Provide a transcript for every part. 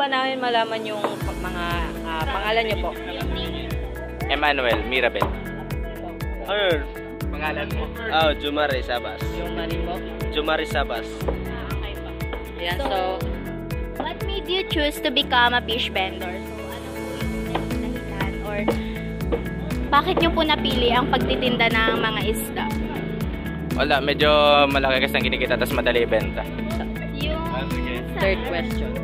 ba namin malaman yung mga pangalan niyo po? Emmanuel Mirabel. Ano? Pangalan mo? Oh, Jumari Sabas. Yung mali po? Jumari Sabas. Okay po. Ayan, so, what made you choose to become a fish vendor? So, ano po yung dahilan or bakit nyo po napili ang pagtitinda ng mga isda? Wala, medyo malaki kasi ang kinikita tapos madali ibenta. Yung third question.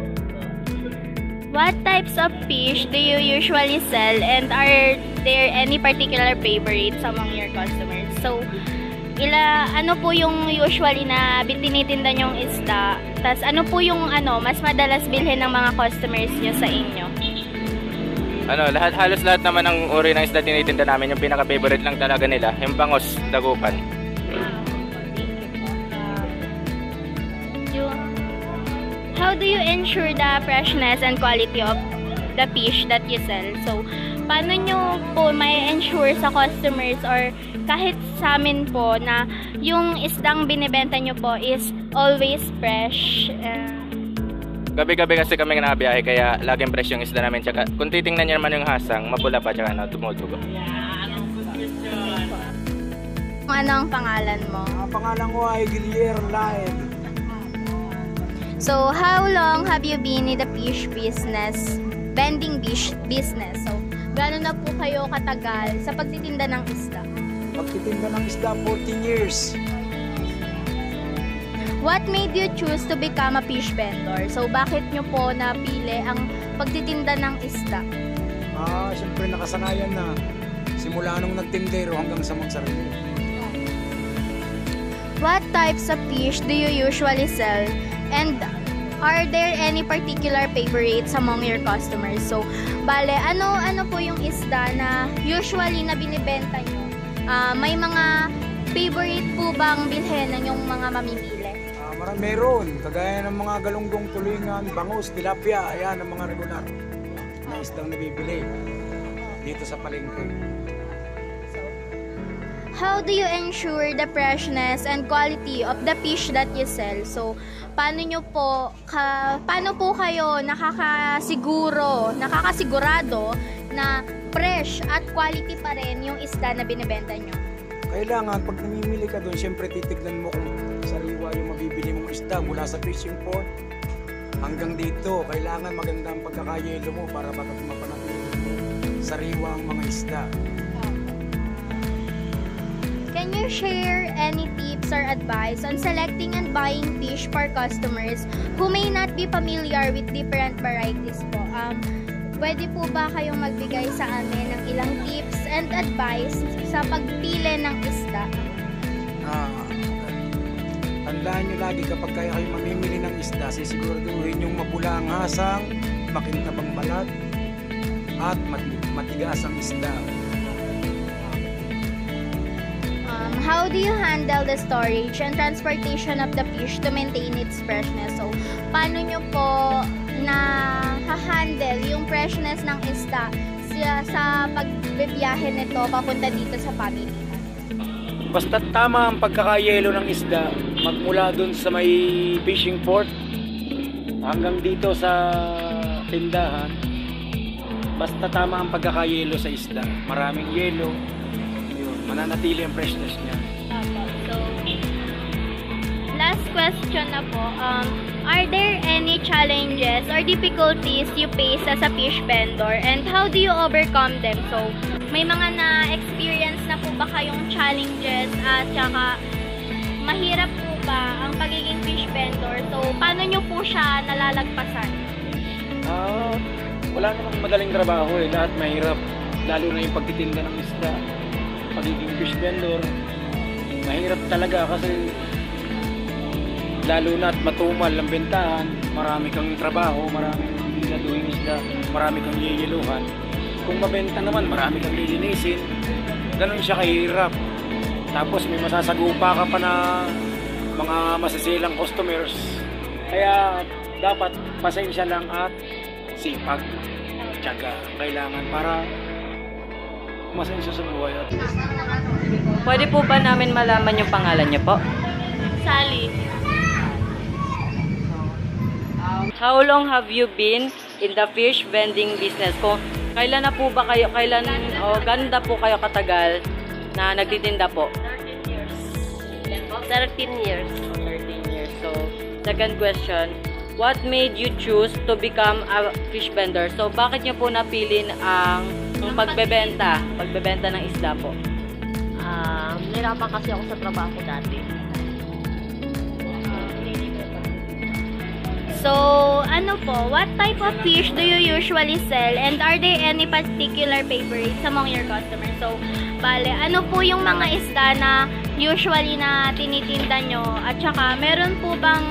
what types of fish do you usually sell and are there any particular favorites among your customers? So, ano po yung usually na tinitinda nyong isda? Tas ano po yung mas madalas bilhin ng mga customers nyo sa inyo? Halos lahat naman ng uri ng isda tinitinda namin. Yung pinaka-favorite lang talaga nila, yung bangos, dagupan. How do you ensure the freshness and quality of the fish that you sell? So, paano nyo po may ensure sa customers or kahit sa amin po na yung isdang binibenta nyo po is always fresh? Gabi-gabi kasi kami nabiyahe kaya laging fresh yung isda namin. Tsaka kung titingnan nyo naman yung hasang, mapula pa tsaka tumutubo. Ano ang pangalan mo? Ang pangalan ko ay Guillermo Laed. So, how long have you been in the fish business, vending fish business? So, gaano na po kayo katagal sa pagtitinda ng isda? Pagtitinda ng isda, 14 years. What made you choose to become a fish vendor? So, bakit nyo po napili ang pagtitinda ng isda? Siyempre nakasanayan na. Simula nung nagtindero hanggang sa magsarili. What types of fish do you usually sell? And are there any particular favorites among your customers? So, bale, ano po yung isda na usually na binibenta nyo? May mga favorite po bang bilhin ng yung mga mamimili? Meron. Kagaya ng mga galunggong tulingan, bangus, tilapia. Ayan ang mga regular na isdang nabibili dito sa palengke. How do you ensure the freshness and quality of the fish that you sell? So, paano po kayo nakakasigurado na fresh at quality pa rin yung isda na binibenta nyo? Kailangan, pag namimili ka doon, siyempre titignan mo kung sariwa yung mabibili mong isda mula sa fishing port hanggang dito. Kailangan maganda ang pagkakayelo mo para baka mapanatili mo sariwa ang mga isda. Can you share any tips or advice on selecting and buying fish for customers who may not be familiar with different varieties po? Pwede po ba kayong magbigay sa amin ng ilang tips and advice sa pagpili ng isda? Tandaan nyo lagi kapag kayo mamimili ng isda, sisiguraduhin yung mapula ang hasang, makintabang balat, at matigas ang isda. How do you handle the storage and transportation of the fish to maintain its freshness? So, paano nyo po na-handle yung freshness ng isda sa pagbibiyahe nito papunta dito sa pamilihan? Basta tama ang pagkakayelo ng isda, magmula dun sa may fishing port hanggang dito sa tindahan, basta tama ang pagkakayelo sa isda. Maraming yelo, mananatili ang freshness niya. So, last question na po. Are there any challenges or difficulties you face as a fish vendor and how do you overcome them? So, may mga na-experience na po ba kayong challenges at saka mahirap po ba ang pagiging fish vendor? So, paano nyo po siya nalalagpasan? Wala namang madaling trabaho eh. Lahat mahirap. Lalo na yung pagtitinda ng isda. Pagiging fish vendor, mahirap talaga kasi lalo na at matumal ang bentahan, marami kang trabaho, marami kang biladuhin isda, marami kang yiyeluhan. Kung mabenta naman, marami kang lilinisin. Ganun siya kahirap. Tapos may masasagupa ka pa na mga masisilang customers. Kaya dapat pasensya lang at sipag, tiyaga kailangan para masensya sa buhay. Pwede po ba namin malaman yung pangalan niyo po? Sally. How long have you been in the fish vending business? Kung kailan na po ba kayo, ganda po kayo katagal na nagtitinda po? 13 years. 13 years. So, second question, what made you choose to become a fish vendor? So, bakit nyo po napili ang pagbebenta ng isda po? Nahirapan kasi ako sa trabaho ko dati. So, ano po, what type of fish do you usually sell and are there any particular favorites among your customers? So, bale, ano po yung mga isda na usually na tinitinda nyo at saka meron po bang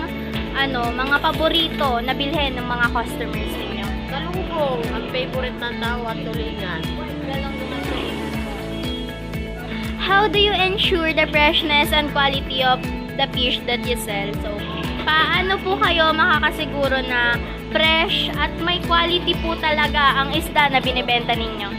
mga paborito na bilhin ng mga customers ninyo? Galunggong, ang favorite ng tao at tulingan. How do you ensure the freshness and quality of the fish that you sell? So, paano po kayo makakasiguro na fresh at may quality po talaga ang isda na binibenta ninyo?